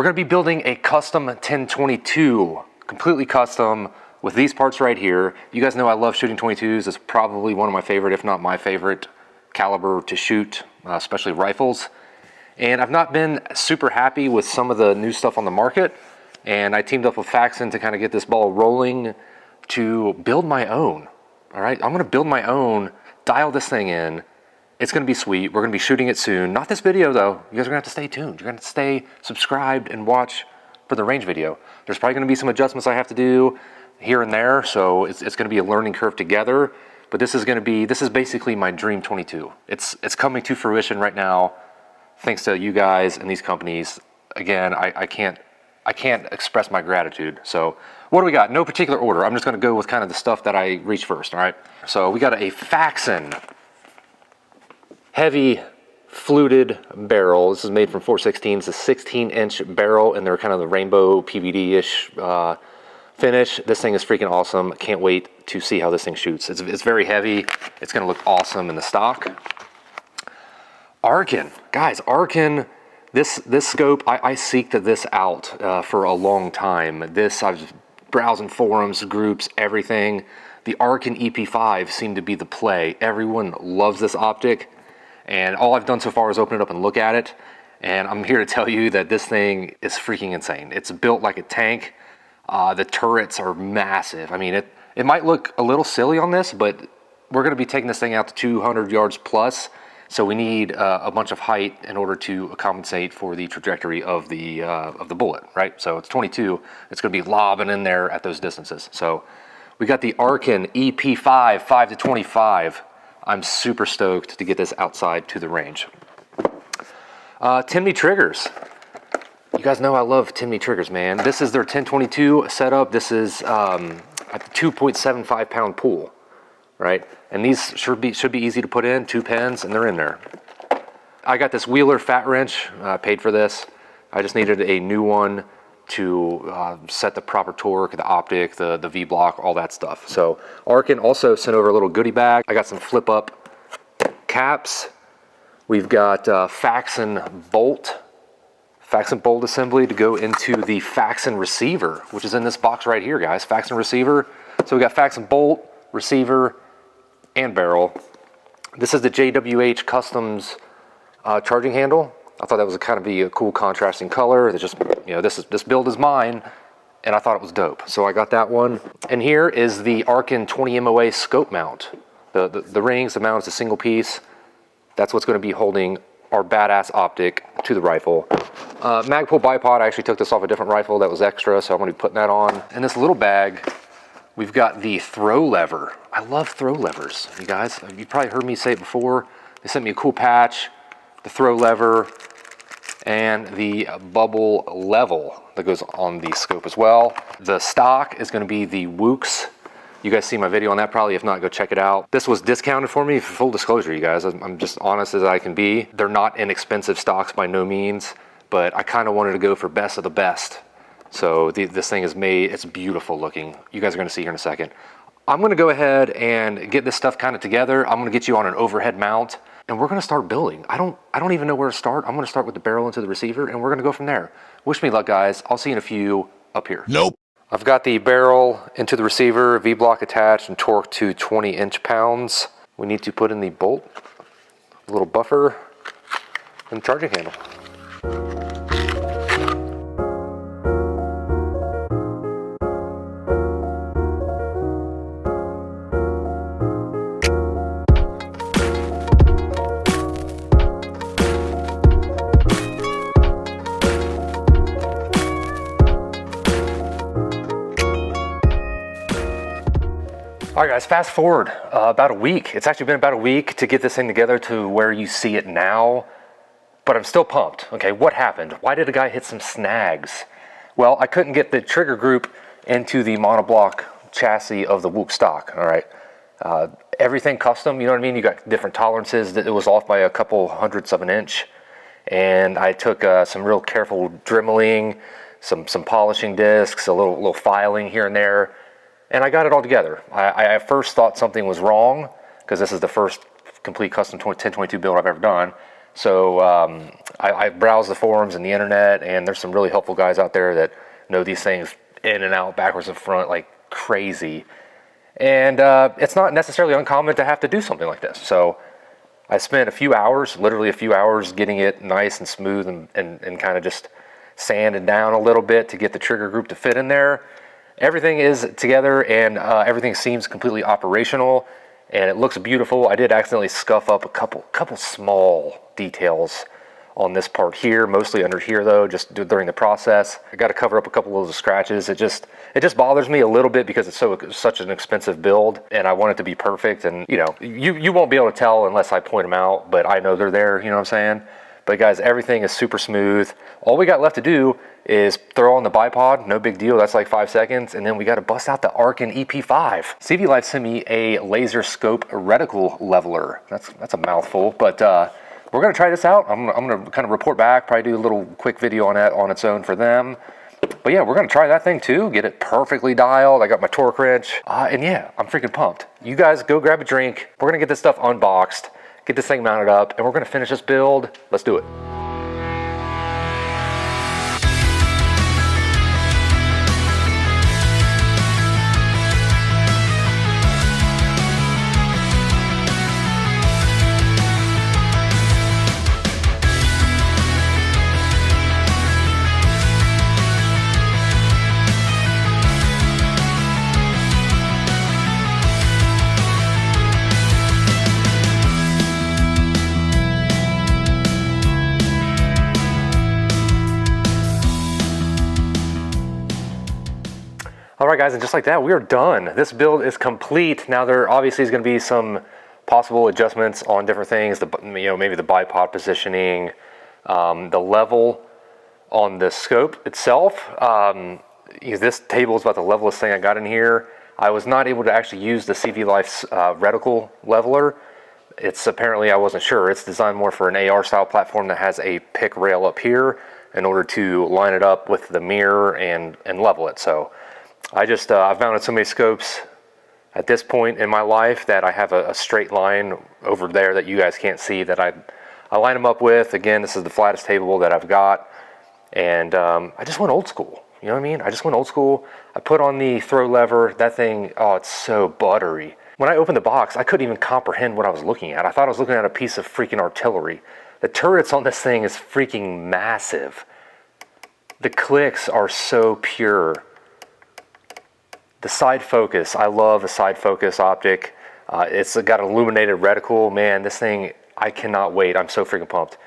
We're going to be building a custom 1022, completely custom with these parts right here. You guys know I love shooting 22s. It's probably one of my favorite, if not my favorite, caliber to shoot, especially rifles. And I've not been super happy with some of the new stuff on the market. And I teamed up with Faxon to kind of get this ball rolling to build my own. All right, I'm going to build my own, dial this thing in. It's going to be sweet. We're going to be shooting it soon. Not this video, though. You guys are going to have to stay tuned. You're going to stay subscribed and watch for the range video. There's probably going to be some adjustments I have to do here and there, so it's going to be a learning curve together. But this is basically my dream 22. It's coming to fruition right now, thanks to you guys and these companies. Again, I can't express my gratitude. So what do we got? No particular order. I'm just going to go with kind of the stuff that I reach first. All right. So we got a Faxon heavy fluted barrel. This is made from 416. It's a 16-inch barrel, and they're kind of the rainbow PVD-ish finish. This thing is freaking awesome. Can't wait to see how this thing shoots. It's very heavy. It's going to look awesome in the stock. Arkin, guys, Arkin. This scope, I seeked this out for a long time. I was browsing forums, groups, everything. The Arkin EP5 seemed to be the play. Everyone loves this optic. And all I've done so far is open it up and look at it. And I'm here to tell you that this thing is freaking insane. It's built like a tank. The turrets are massive. I mean, it might look a little silly on this, but we're going to be taking this thing out to 200 yards plus. So we need a bunch of height in order to compensate for the trajectory of the bullet, right? So it's 22. It's going to be lobbing in there at those distances. So we got the Arkin EP5 5 to 25. I'm super stoked to get this outside to the range. Timney triggers. You guys know I love Timney triggers, man. This is their 1022 setup. This is a 2.75 pound pool, right? And these should be easy to put in, 2 pins, and they're in there. I got this Wheeler fat wrench, paid for this. I just needed a new one to set the proper torque, the optic, the V-block, all that stuff. So Arkin also sent over a little goodie bag. I got some flip-up caps. We've got Faxon bolt assembly to go into the Faxon receiver, which is in this box right here, guys. Faxon receiver. So we got Faxon bolt, receiver, and barrel. This is the JWH Customs charging handle. I thought that was kind of a cool contrasting color. It's just, you know, this build is mine, and I thought it was dope. So I got that one. And here is the Arkin 20 MOA scope mount. The rings, the mount is a single piece. That's what's going to be holding our badass optic to the rifle. Magpul bipod, I actually took this off a different rifle that was extra, so I'm going to be putting that on. In this little bag, we've got the throw lever. I love throw levers, you guys. You've probably heard me say it before. They sent me a cool patch, the throw lever, and the bubble level that goes on the scope as well. The stock is going to be the Wooks. You guys see my video on that probably. If not, go check it out. This was discounted for me, for full disclosure, you guys. I'm just honest as I can be. They're not inexpensive stocks by no means, but I kind of wanted to go for best of the best. So this thing is made, it's beautiful looking. You guys are going to see here in a second. I'm going to go ahead and get this stuff kind of together. I'm going to get you on an overhead mount, and we're going to start building. I don't even know where to start. I'm going to start with the barrel into the receiver, and we're going to go from there. Wish me luck, guys. I'll see you in a few up here. Nope. I've got the barrel into the receiver, V-block attached, and torqued to 20 inch-pounds. We need to put in the bolt, a little buffer, and charging handle. All right, guys, fast forward about a week. It's actually been about a week to get this thing together to where you see it now, but I'm still pumped. Okay, what happened? Why did a guy hit some snags? Well, I couldn't get the trigger group into the monoblock chassis of the Whoop stock, all right? Everything custom, you know what I mean? You got different tolerances. It was off by a couple hundredths of an inch, and I took some real careful dremeling, some polishing discs, a little filing here and there, and I got it all together. I at first thought something was wrong because this is the first complete custom 1022 build I've ever done. So I browse the forums and the internet, and there's some really helpful guys out there that know these things in and out, backwards and front, like crazy. And it's not necessarily uncommon to have to do something like this. So I spent a few hours, literally a few hours, getting it nice and smooth and kind of just sanded down a little bit to get the trigger group to fit in there. Everything is together, and everything seems completely operational, and it looks beautiful. I did accidentally scuff up a couple small details on this part here, mostly under here though, just during the process. I got to cover up a couple of those scratches. It just bothers me a little bit because it's such an expensive build, and I want it to be perfect. And you know, you won't be able to tell unless I point them out, but I know they're there. You know what I'm saying? But guys, everything is super smooth. All we got left to do is throw on the bipod, no big deal, that's like 5 seconds, and then we got to bust out the Arkin EP5. CVLIFE sent me a laser scope reticle leveler. That's a mouthful, but we're gonna try this out. I'm gonna kind of report back, probably do a little quick video on that on its own for them. But yeah, we're gonna try that thing too, get it perfectly dialed. I got my torque wrench, and yeah, I'm freaking pumped. You guys go grab a drink. We're gonna get this stuff unboxed, get this thing mounted up, and we're gonna finish this build. Let's do it. All right, guys, and just like that, we are done. This build is complete. Now, there obviously is going to be some possible adjustments on different things. Maybe the bipod positioning, the level on the scope itself. This table is about the levelest thing I got in here. I was not able to actually use the CVLIFE's reticle leveler. It's apparently, I wasn't sure. It's designed more for an AR style platform that has a pick rail up here in order to line it up with the mirror and level it. So I've mounted so many scopes at this point in my life that I have a straight line over there that you guys can't see that I line them up with. Again, this is the flattest table that I've got, and I just went old school. You know what I mean? I just went old school. I put on the throw lever. That thing, oh, it's so buttery. When I opened the box, I couldn't even comprehend what I was looking at. I thought I was looking at a piece of freaking artillery. The turrets on this thing is freaking massive. The clicks are so pure. The side focus, I love a side focus optic. It's got an illuminated reticle. Man, this thing, I cannot wait. I'm so freaking pumped.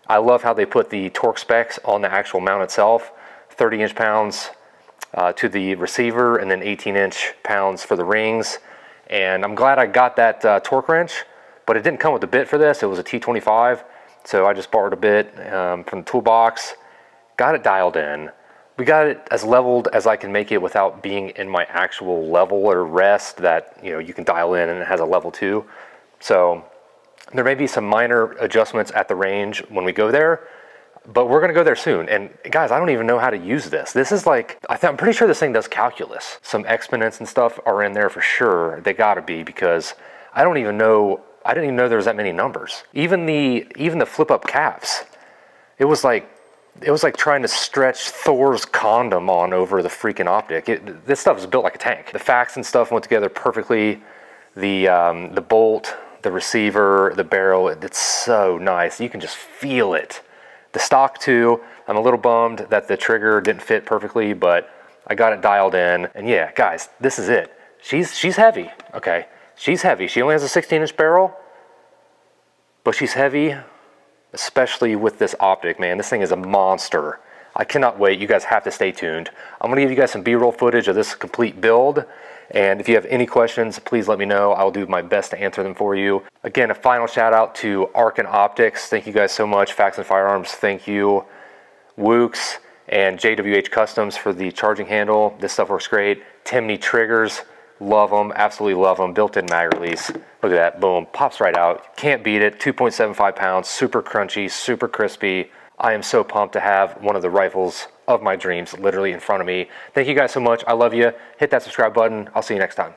I love how they put the torque specs on the actual mount itself. 30 inch-pounds to the receiver, and then 18 inch-pounds for the rings. And I'm glad I got that torque wrench, but it didn't come with a bit for this. It was a T25, so I just borrowed a bit from the toolbox, got it dialed in. We got it as leveled as I can make it without being in my actual level or rest that, you know, you can dial in and it has a level 2. So there may be some minor adjustments at the range when we go there, but we're gonna go there soon. And guys, I don't even know how to use this. This is like, I'm pretty sure this thing does calculus. Some exponents and stuff are in there for sure. They gotta be, because I didn't even know there was that many numbers. Even the flip up caps, it was like trying to stretch Thor's condom on over the freaking optic. This stuff is built like a tank. The facts and stuff went together perfectly. The bolt, the receiver, the barrel, it's so nice. You can just feel it. The stock too, I'm a little bummed that the trigger didn't fit perfectly, but I got it dialed in. And yeah, guys, this is it. She's heavy, okay? She's heavy. She only has a 16-inch barrel, but she's heavy. Especially with this optic, man. This thing is a monster. I cannot wait. You guys have to stay tuned. I'm going to give you guys some B-roll footage of this complete build. And if you have any questions, please let me know. I'll do my best to answer them for you. Again, a final shout out to Arkin Optics. Thank you guys so much. Facts and Firearms, thank you. Wooks and JWH Customs for the charging handle. This stuff works great. Timney triggers. Love them, absolutely love them. Built-in mag release. Look at that, boom, pops right out. Can't beat it. 2.75 pounds, super crunchy, super crispy. I am so pumped to have one of the rifles of my dreams literally in front of me. Thank you guys so much. I love you. Hit that subscribe button. I'll see you next time.